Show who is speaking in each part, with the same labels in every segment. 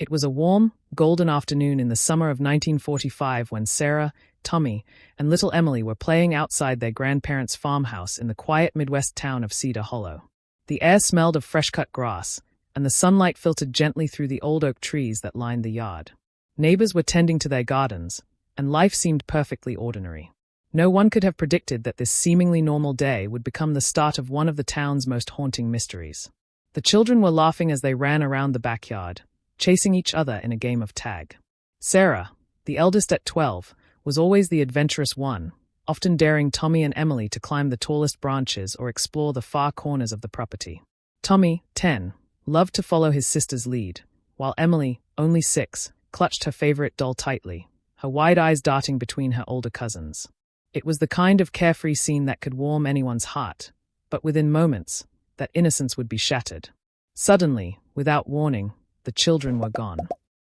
Speaker 1: It was a warm, golden afternoon in the summer of 1945 when Sarah, Tommy, and little Emily were playing outside their grandparents' farmhouse in the quiet Midwest town of Cedar Hollow. The air smelled of fresh-cut grass, and the sunlight filtered gently through the old oak trees that lined the yard. Neighbors were tending to their gardens, and life seemed perfectly ordinary. No one could have predicted that this seemingly normal day would become the start of one of the town's most haunting mysteries. The children were laughing as they ran around the backyard, chasing each other in a game of tag. Sarah, the eldest at 12, was always the adventurous one, often daring Tommy and Emily to climb the tallest branches or explore the far corners of the property. Tommy, 10, loved to follow his sister's lead, while Emily, only 6, clutched her favorite doll tightly, her wide eyes darting between her older cousins. It was the kind of carefree scene that could warm anyone's heart, but within moments, that innocence would be shattered. Suddenly, without warning, the children were gone.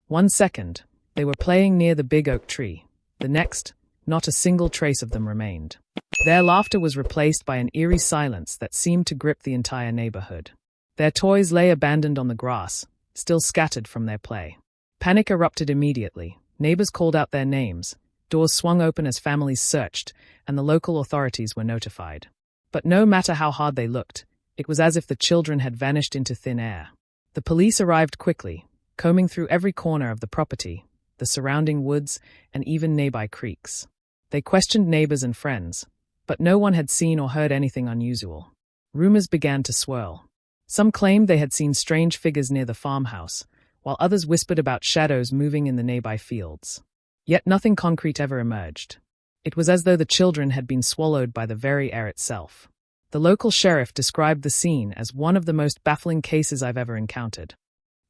Speaker 1: 1 second, they were playing near the big oak tree. The next, not a single trace of them remained. Their laughter was replaced by an eerie silence that seemed to grip the entire neighborhood. Their toys lay abandoned on the grass, still scattered from their play. Panic erupted immediately. Neighbors called out their names. Doors swung open as families searched, and the local authorities were notified. But no matter how hard they looked, it was as if the children had vanished into thin air. The police arrived quickly, combing through every corner of the property, the surrounding woods, and even nearby creeks. They questioned neighbors and friends, but no one had seen or heard anything unusual. Rumors began to swirl. Some claimed they had seen strange figures near the farmhouse, while others whispered about shadows moving in the nearby fields. Yet nothing concrete ever emerged. It was as though the children had been swallowed by the very air itself. The local sheriff described the scene as one of the most baffling cases I've ever encountered.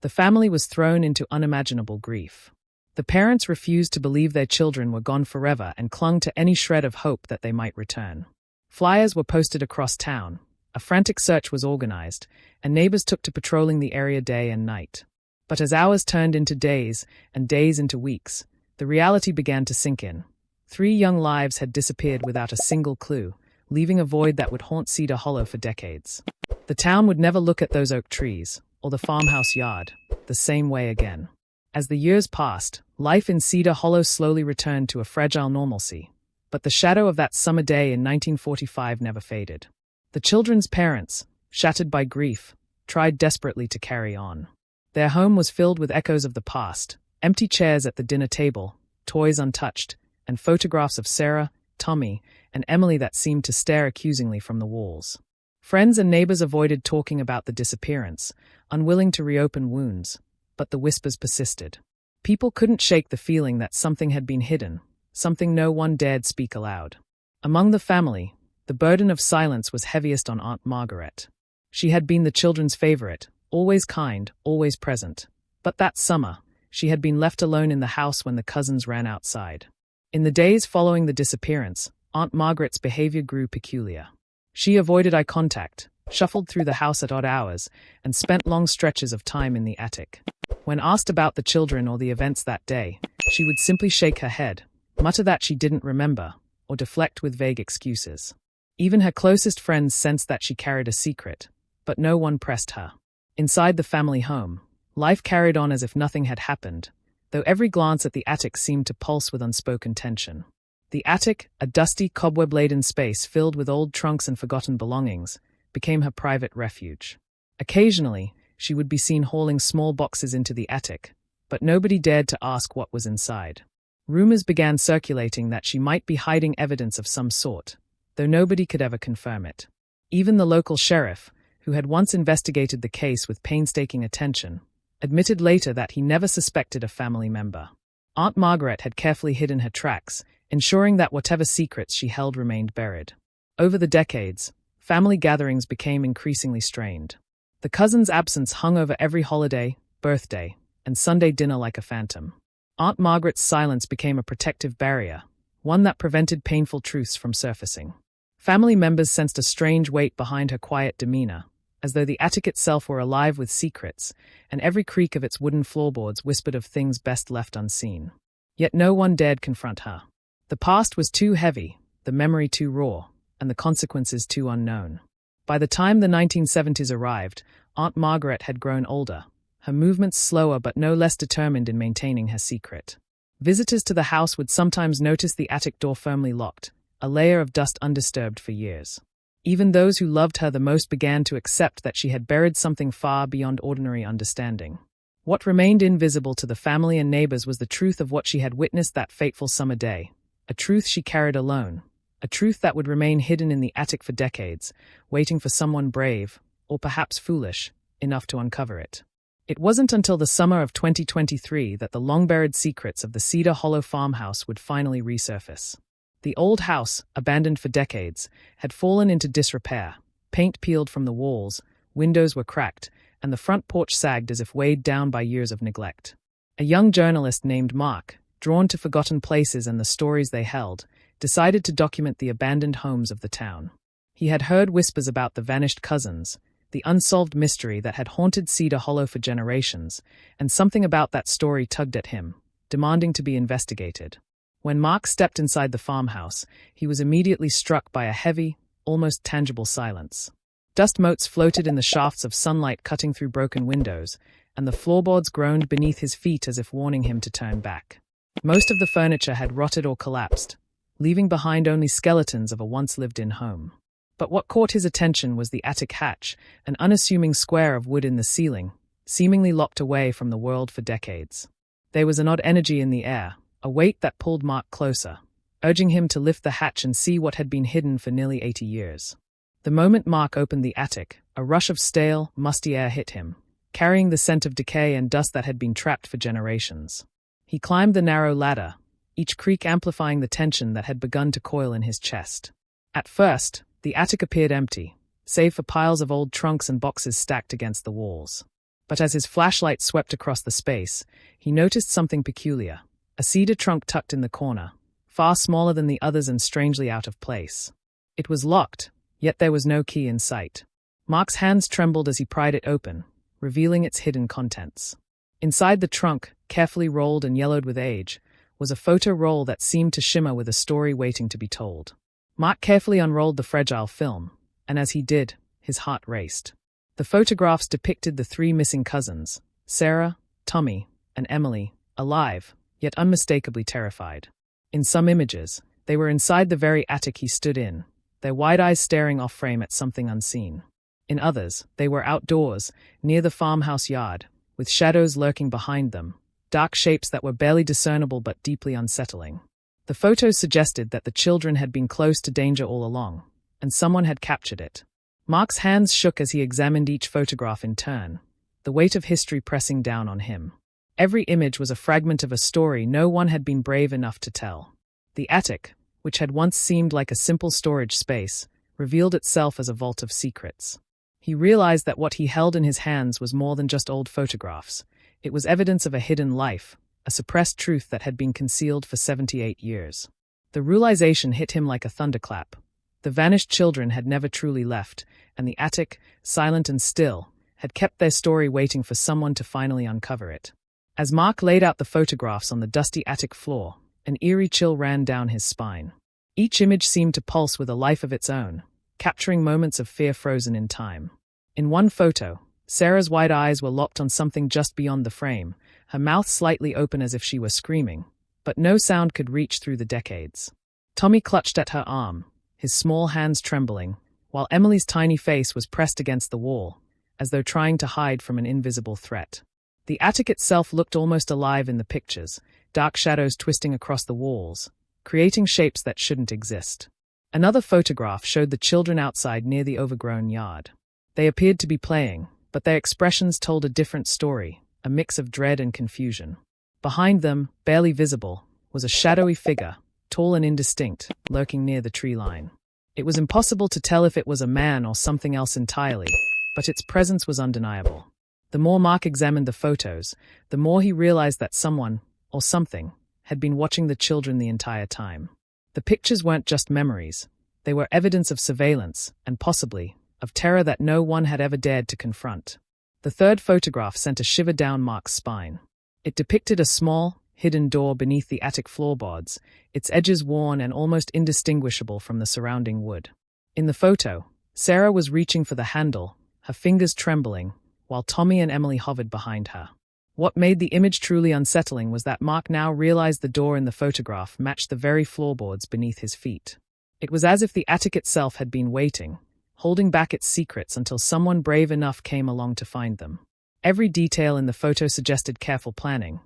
Speaker 1: The family was thrown into unimaginable grief. The parents refused to believe their children were gone forever and clung to any shred of hope that they might return. Flyers were posted across town, a frantic search was organized, and neighbors took to patrolling the area day and night. But as hours turned into days and days into weeks, the reality began to sink in. 3 young lives had disappeared without a single clue, leaving a void that would haunt Cedar Hollow for decades. The town would never look at those oak trees, or the farmhouse yard, the same way again. As the years passed, life in Cedar Hollow slowly returned to a fragile normalcy, but the shadow of that summer day in 1945 never faded. The children's parents, shattered by grief, tried desperately to carry on. Their home was filled with echoes of the past, empty chairs at the dinner table, toys untouched, and photographs of Sarah, Tommy, and Emily that seemed to stare accusingly from the walls. Friends and neighbors avoided talking about the disappearance, unwilling to reopen wounds, but the whispers persisted. People couldn't shake the feeling that something had been hidden, something no one dared speak aloud. Among the family, the burden of silence was heaviest on Aunt Margaret. She had been the children's favorite, always kind, always present. But that summer, she had been left alone in the house when the cousins ran outside. In the days following the disappearance, Aunt Margaret's behavior grew peculiar. She avoided eye contact, shuffled through the house at odd hours, and spent long stretches of time in the attic. When asked about the children or the events that day, she would simply shake her head, mutter that she didn't remember, or deflect with vague excuses. Even her closest friends sensed that she carried a secret, but no one pressed her. Inside the family home, life carried on as if nothing had happened, though every glance at the attic seemed to pulse with unspoken tension. The attic, a dusty, cobweb-laden space filled with old trunks and forgotten belongings, became her private refuge. Occasionally, she would be seen hauling small boxes into the attic, but nobody dared to ask what was inside. Rumors began circulating that she might be hiding evidence of some sort, though nobody could ever confirm it. Even the local sheriff, who had once investigated the case with painstaking attention, admitted later that he never suspected a family member. Aunt Margaret had carefully hidden her tracks, ensuring that whatever secrets she held remained buried. Over the decades, family gatherings became increasingly strained. The cousins' absence hung over every holiday, birthday, and Sunday dinner like a phantom. Aunt Margaret's silence became a protective barrier, one that prevented painful truths from surfacing. Family members sensed a strange weight behind her quiet demeanor, as though the attic itself were alive with secrets, and every creak of its wooden floorboards whispered of things best left unseen. Yet no one dared confront her. The past was too heavy, the memory too raw, and the consequences too unknown. By the time the 1970s arrived, Aunt Margaret had grown older, her movements slower but no less determined in maintaining her secret. Visitors to the house would sometimes notice the attic door firmly locked, a layer of dust undisturbed for years. Even those who loved her the most began to accept that she had buried something far beyond ordinary understanding. What remained invisible to the family and neighbors was the truth of what she had witnessed that fateful summer day, a truth she carried alone, a truth that would remain hidden in the attic for decades, waiting for someone brave, or perhaps foolish, enough to uncover it. It wasn't until the summer of 2023 that the long-buried secrets of the Cedar Hollow farmhouse would finally resurface. The old house, abandoned for decades, had fallen into disrepair. Paint peeled from the walls, windows were cracked, and the front porch sagged as if weighed down by years of neglect. A young journalist named Mark, drawn to forgotten places and the stories they held, decided to document the abandoned homes of the town. He had heard whispers about the vanished cousins, the unsolved mystery that had haunted Cedar Hollow for generations, and something about that story tugged at him, demanding to be investigated. When Mark stepped inside the farmhouse, he was immediately struck by a heavy, almost tangible silence. Dust motes floated in the shafts of sunlight cutting through broken windows, and the floorboards groaned beneath his feet as if warning him to turn back. Most of the furniture had rotted or collapsed, leaving behind only skeletons of a once lived-in home. But what caught his attention was the attic hatch, an unassuming square of wood in the ceiling, seemingly locked away from the world for decades. There was an odd energy in the air, a weight that pulled Mark closer, urging him to lift the hatch and see what had been hidden for nearly 80 years. The moment Mark opened the attic, a rush of stale, musty air hit him, carrying the scent of decay and dust that had been trapped for generations. He climbed the narrow ladder, each creak amplifying the tension that had begun to coil in his chest. At first, the attic appeared empty, save for piles of old trunks and boxes stacked against the walls. But as his flashlight swept across the space, he noticed something peculiar. A cedar trunk tucked in the corner, far smaller than the others and strangely out of place. It was locked, yet there was no key in sight. Mark's hands trembled as he pried it open, revealing its hidden contents. Inside the trunk, carefully rolled and yellowed with age, was a photo roll that seemed to shimmer with a story waiting to be told. Mark carefully unrolled the fragile film, and as he did, his heart raced. The photographs depicted the three missing cousins, Sarah, Tommy, and Emily, alive, yet unmistakably terrified. In some images, they were inside the very attic he stood in, their wide eyes staring off-frame at something unseen. In others, they were outdoors, near the farmhouse yard, with shadows lurking behind them, dark shapes that were barely discernible but deeply unsettling. The photos suggested that the children had been close to danger all along, and someone had captured it. Mark's hands shook as he examined each photograph in turn, the weight of history pressing down on him. Every image was a fragment of a story no one had been brave enough to tell. The attic, which had once seemed like a simple storage space, revealed itself as a vault of secrets. He realized that what he held in his hands was more than just old photographs. It was evidence of a hidden life, a suppressed truth that had been concealed for 78 years. The realization hit him like a thunderclap. The vanished children had never truly left, and the attic, silent and still, had kept their story waiting for someone to finally uncover it. As Mark laid out the photographs on the dusty attic floor, an eerie chill ran down his spine. Each image seemed to pulse with a life of its own, capturing moments of fear frozen in time. In one photo, Sarah's wide eyes were locked on something just beyond the frame, her mouth slightly open as if she were screaming, but no sound could reach through the decades. Tommy clutched at her arm, his small hands trembling, while Emily's tiny face was pressed against the wall, as though trying to hide from an invisible threat. The attic itself looked almost alive in the pictures, dark shadows twisting across the walls, creating shapes that shouldn't exist. Another photograph showed the children outside near the overgrown yard. They appeared to be playing, but their expressions told a different story, a mix of dread and confusion. Behind them, barely visible, was a shadowy figure, tall and indistinct, lurking near the tree line. It was impossible to tell if it was a man or something else entirely, but its presence was undeniable. The more Mark examined the photos, the more he realized that someone, or something, had been watching the children the entire time. The pictures weren't just memories. They were evidence of surveillance, and possibly, of terror that no one had ever dared to confront. The third photograph sent a shiver down Mark's spine. It depicted a small, hidden door beneath the attic floorboards, its edges worn and almost indistinguishable from the surrounding wood. In the photo, Sarah was reaching for the handle, her fingers trembling, while Tommy and Emily hovered behind her. What made the image truly unsettling was that Mark now realized the door in the photograph matched the very floorboards beneath his feet. It was as if the attic itself had been waiting, holding back its secrets until someone brave enough came along to find them. Every detail in the photo suggested careful planning.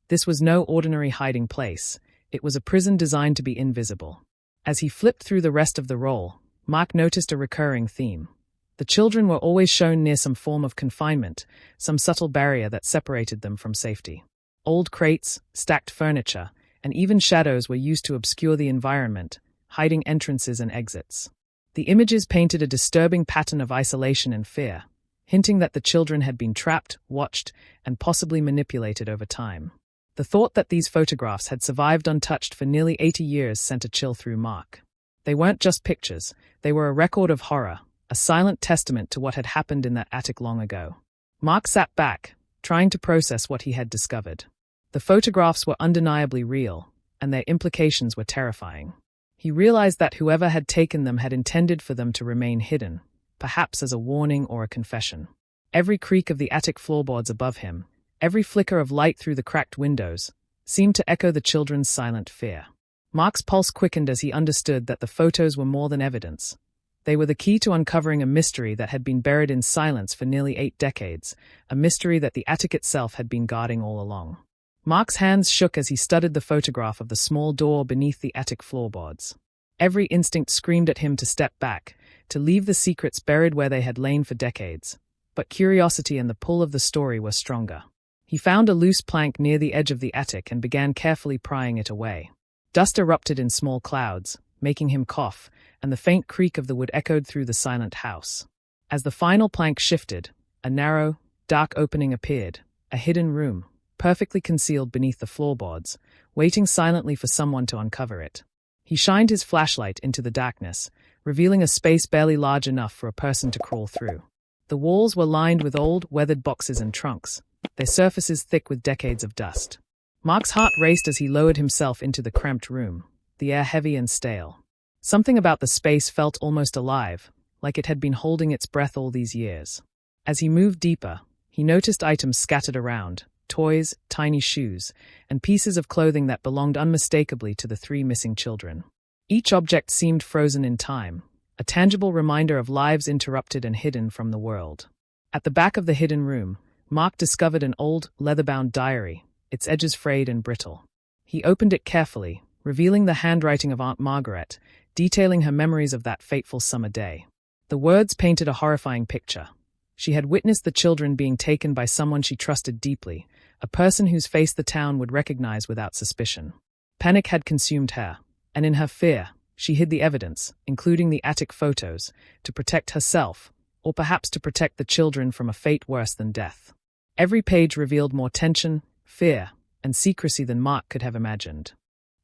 Speaker 1: This was no ordinary hiding place. It was a prison designed to be invisible. As he flipped through the rest of the roll, Mark noticed a recurring theme. The children were always shown near some form of confinement, some subtle barrier that separated them from safety. Old crates, stacked furniture, and even shadows were used to obscure the environment, hiding entrances and exits. The images painted a disturbing pattern of isolation and fear, hinting that the children had been trapped, watched, and possibly manipulated over time. The thought that these photographs had survived untouched for nearly 80 years sent a chill through Mark. They weren't just pictures, they were a record of horror, a silent testament to what had happened in that attic long ago. Mark sat back, trying to process what he had discovered. The photographs were undeniably real, and their implications were terrifying. He realized that whoever had taken them had intended for them to remain hidden, perhaps as a warning or a confession. Every creak of the attic floorboards above him, every flicker of light through the cracked windows, seemed to echo the children's silent fear. Mark's pulse quickened as he understood that the photos were more than evidence. They were the key to uncovering a mystery that had been buried in silence for nearly 8 decades, a mystery that the attic itself had been guarding all along. Mark's hands shook as he studied the photograph of the small door beneath the attic floorboards. Every instinct screamed at him to step back, to leave the secrets buried where they had lain for decades. But curiosity and the pull of the story were stronger. He found a loose plank near the edge of the attic and began carefully prying it away. Dust erupted in small clouds, making him cough, and the faint creak of the wood echoed through the silent house. As the final plank shifted, a narrow, dark opening appeared, a hidden room, perfectly concealed beneath the floorboards, waiting silently for someone to uncover it. He shined his flashlight into the darkness, revealing a space barely large enough for a person to crawl through. The walls were lined with old, weathered boxes and trunks, their surfaces thick with decades of dust. Mark's heart raced as he lowered himself into the cramped room, the air heavy and stale. Something about the space felt almost alive, like it had been holding its breath all these years. As he moved deeper, he noticed items scattered around, toys, tiny shoes, and pieces of clothing that belonged unmistakably to the 3 missing children. Each object seemed frozen in time, a tangible reminder of lives interrupted and hidden from the world. At the back of the hidden room, Mark discovered an old, leather-bound diary, its edges frayed and brittle. He opened it carefully, revealing the handwriting of Aunt Margaret, detailing her memories of that fateful summer day. The words painted a horrifying picture. She had witnessed the children being taken by someone she trusted deeply, a person whose face the town would recognize without suspicion. Panic had consumed her, and in her fear, she hid the evidence, including the attic photos, to protect herself, or perhaps to protect the children from a fate worse than death. Every page revealed more tension, fear, and secrecy than Mark could have imagined.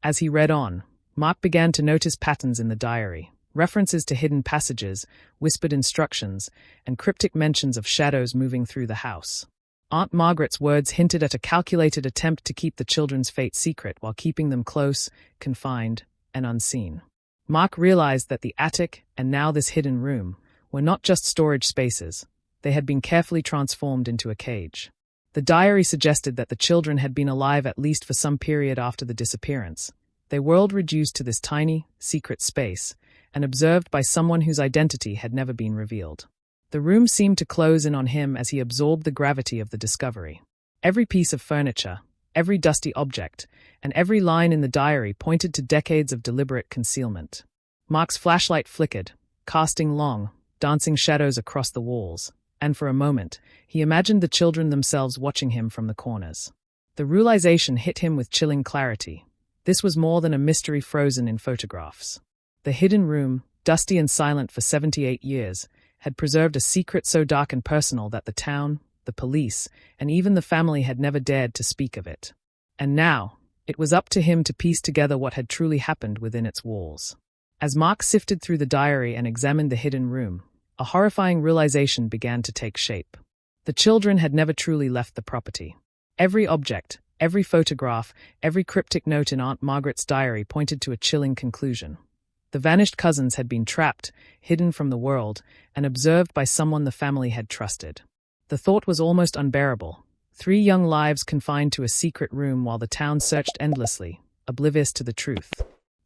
Speaker 1: As he read on, Mark began to notice patterns in the diary, references to hidden passages, whispered instructions, and cryptic mentions of shadows moving through the house. Aunt Margaret's words hinted at a calculated attempt to keep the children's fate secret while keeping them close, confined, and unseen. Mark realized that the attic, and now this hidden room, were not just storage spaces. They had been carefully transformed into a cage. The diary suggested that the children had been alive at least for some period after the disappearance, their world reduced to this tiny, secret space, and observed by someone whose identity had never been revealed. The room seemed to close in on him as he absorbed the gravity of the discovery. Every piece of furniture, every dusty object, and every line in the diary pointed to decades of deliberate concealment. Mark's flashlight flickered, casting long, dancing shadows across the walls, and for a moment, he imagined the children themselves watching him from the corners. The realization hit him with chilling clarity. This was more than a mystery frozen in photographs. The hidden room, dusty and silent for 78 years, had preserved a secret so dark and personal that the town, the police, and even the family had never dared to speak of it. And now, it was up to him to piece together what had truly happened within its walls. As Mark sifted through the diary and examined the hidden room, a horrifying realization began to take shape. The children had never truly left the property. Every object, every photograph, every cryptic note in Aunt Margaret's diary pointed to a chilling conclusion. The vanished cousins had been trapped, hidden from the world, and observed by someone the family had trusted. The thought was almost unbearable. 3 young lives confined to a secret room while the town searched endlessly, oblivious to the truth.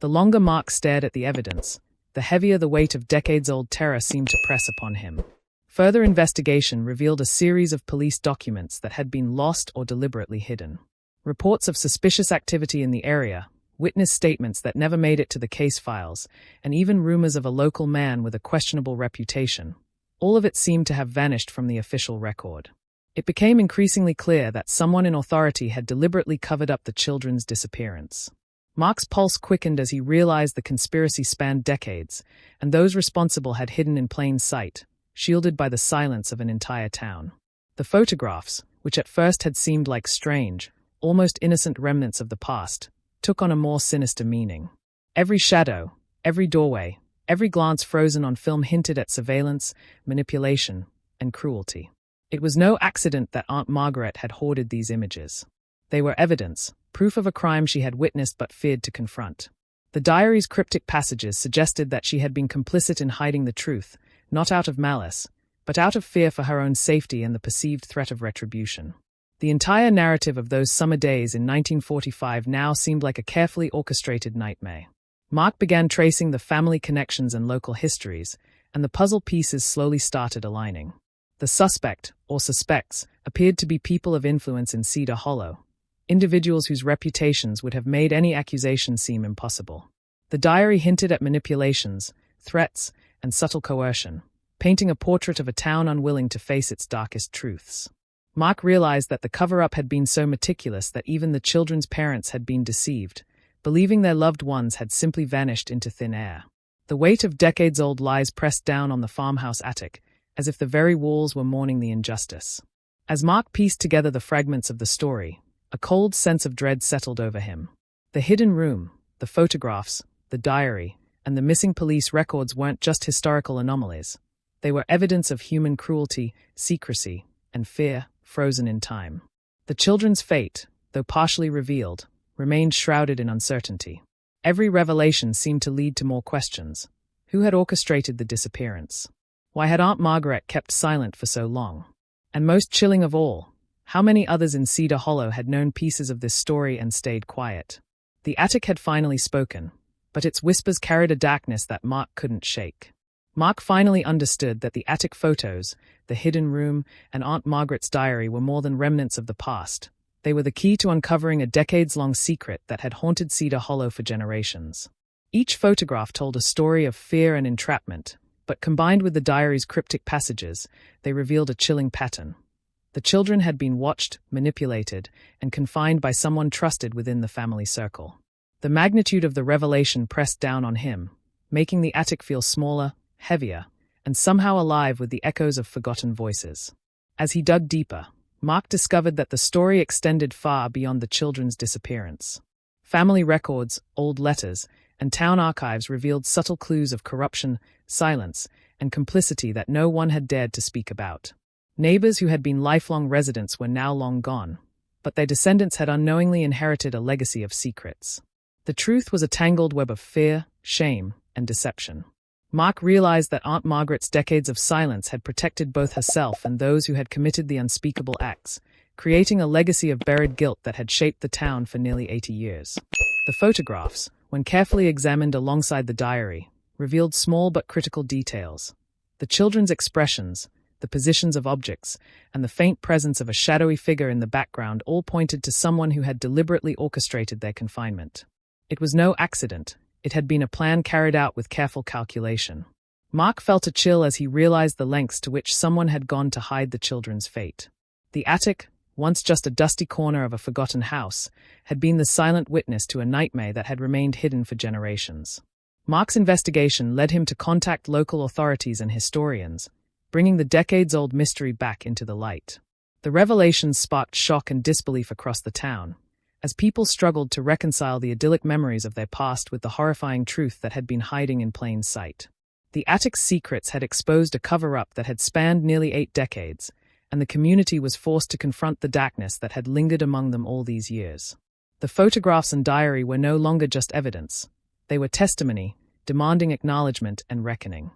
Speaker 1: The longer Mark stared at the evidence, the heavier the weight of decades-old terror seemed to press upon him. Further investigation revealed a series of police documents that had been lost or deliberately hidden. Reports of suspicious activity in the area, witness statements that never made it to the case files, and even rumors of a local man with a questionable reputation. All of it seemed to have vanished from the official record. It became increasingly clear that someone in authority had deliberately covered up the children's disappearance. Mark's pulse quickened as he realized the conspiracy spanned decades, and those responsible had hidden in plain sight, shielded by the silence of an entire town. The photographs, which at first had seemed like strange, almost innocent remnants of the past, took on a more sinister meaning. Every shadow, every doorway, every glance frozen on film hinted at surveillance, manipulation, and cruelty. It was no accident that Aunt Margaret had hoarded these images. They were evidence, proof of a crime she had witnessed but feared to confront. The diary's cryptic passages suggested that she had been complicit in hiding the truth, not out of malice, but out of fear for her own safety and the perceived threat of retribution. The entire narrative of those summer days in 1945 now seemed like a carefully orchestrated nightmare. Mark began tracing the family connections and local histories, and the puzzle pieces slowly started aligning. The suspect, or suspects, appeared to be people of influence in Cedar Hollow, individuals whose reputations would have made any accusation seem impossible. The diary hinted at manipulations, threats, and subtle coercion, painting a portrait of a town unwilling to face its darkest truths. Mark realized that the cover-up had been so meticulous that even the children's parents had been deceived, believing their loved ones had simply vanished into thin air. The weight of decades-old lies pressed down on the farmhouse attic, as if the very walls were mourning the injustice. As Mark pieced together the fragments of the story, a cold sense of dread settled over him. The hidden room, the photographs, the diary, and the missing police records weren't just historical anomalies. They were evidence of human cruelty, secrecy, and fear, frozen in time. The children's fate, though partially revealed, remained shrouded in uncertainty. Every revelation seemed to lead to more questions. Who had orchestrated the disappearance? Why had Aunt Margaret kept silent for so long? And most chilling of all, how many others in Cedar Hollow had known pieces of this story and stayed quiet? The attic had finally spoken, but its whispers carried a darkness that Mark couldn't shake. Mark finally understood that the attic photos, the hidden room, and Aunt Margaret's diary were more than remnants of the past. They were the key to uncovering a decades-long secret that had haunted Cedar Hollow for generations. Each photograph told a story of fear and entrapment, but combined with the diary's cryptic passages, they revealed a chilling pattern. The children had been watched, manipulated, and confined by someone trusted within the family circle. The magnitude of the revelation pressed down on him, making the attic feel smaller, heavier, and somehow alive with the echoes of forgotten voices. As he dug deeper, Mark discovered that the story extended far beyond the children's disappearance. Family records, old letters, and town archives revealed subtle clues of corruption, silence, and complicity that no one had dared to speak about. Neighbors who had been lifelong residents were now long gone, but their descendants had unknowingly inherited a legacy of secrets. The truth was a tangled web of fear, shame, and deception. Mark realized that Aunt Margaret's decades of silence had protected both herself and those who had committed the unspeakable acts, creating a legacy of buried guilt that had shaped the town for nearly 80 years. The photographs, when carefully examined alongside the diary, revealed small but critical details. The children's expressions, the positions of objects, and the faint presence of a shadowy figure in the background all pointed to someone who had deliberately orchestrated their confinement. It was no accident. It had been a plan carried out with careful calculation. Mark felt a chill as he realized the lengths to which someone had gone to hide the children's fate. The attic, once just a dusty corner of a forgotten house, had been the silent witness to a nightmare that had remained hidden for generations. Mark's investigation led him to contact local authorities and historians, bringing the decades-old mystery back into the light. The revelations sparked shock and disbelief across the town, as people struggled to reconcile the idyllic memories of their past with the horrifying truth that had been hiding in plain sight. The attic's secrets had exposed a cover-up that had spanned nearly 8 decades, and the community was forced to confront the darkness that had lingered among them all these years. The photographs and diary were no longer just evidence. They were testimony, demanding acknowledgement and reckoning.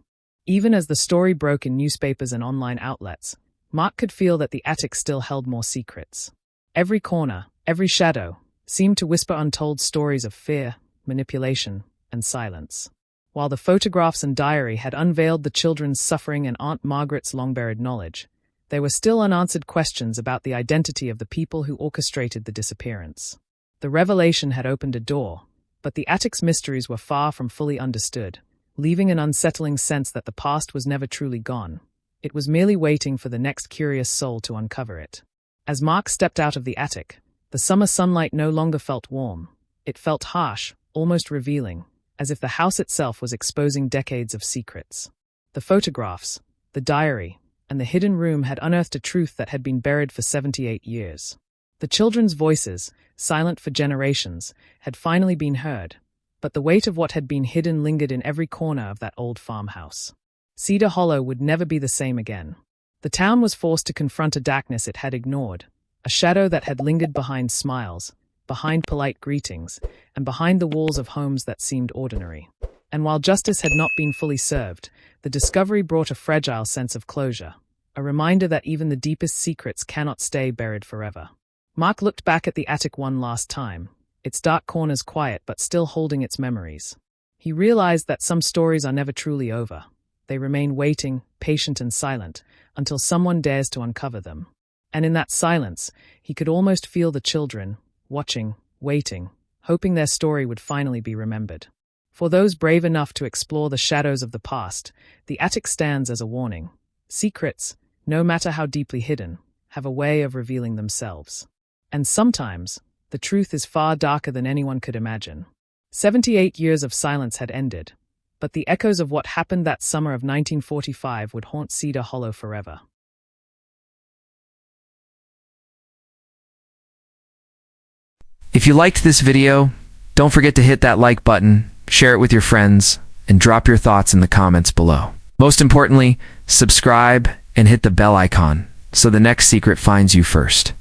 Speaker 1: Even as the story broke in newspapers and online outlets, Mark could feel that the attic still held more secrets. Every corner, every shadow, seemed to whisper untold stories of fear, manipulation, and silence. While the photographs and diary had unveiled the children's suffering and Aunt Margaret's long-buried knowledge, there were still unanswered questions about the identity of the people who orchestrated the disappearance. The revelation had opened a door, but the attic's mysteries were far from fully understood, leaving an unsettling sense that the past was never truly gone. It was merely waiting for the next curious soul to uncover it. As Mark stepped out of the attic, the summer sunlight no longer felt warm. It felt harsh, almost revealing, as if the house itself was exposing decades of secrets. The photographs, the diary, and the hidden room had unearthed a truth that had been buried for 78 years. The children's voices, silent for generations, had finally been heard, but the weight of what had been hidden lingered in every corner of that old farmhouse. Cedar Hollow would never be the same again. The town was forced to confront a darkness it had ignored, a shadow that had lingered behind smiles, behind polite greetings, and behind the walls of homes that seemed ordinary. And while justice had not been fully served, the discovery brought a fragile sense of closure, a reminder that even the deepest secrets cannot stay buried forever. Mark looked back at the attic one last time, its dark corners quiet but still holding its memories. He realized that some stories are never truly over. They remain waiting, patient and silent, until someone dares to uncover them. And in that silence, he could almost feel the children, watching, waiting, hoping their story would finally be remembered. For those brave enough to explore the shadows of the past, the attic stands as a warning. Secrets, no matter how deeply hidden, have a way of revealing themselves. And sometimes, the truth is far darker than anyone could imagine. 78 years of silence had ended, but the echoes of what happened that summer of 1945 would haunt Cedar Hollow forever.
Speaker 2: If you liked this video, don't forget to hit that like button, share it with your friends, and drop your thoughts in the comments below. Most importantly, subscribe and hit the bell icon so the next secret finds you first.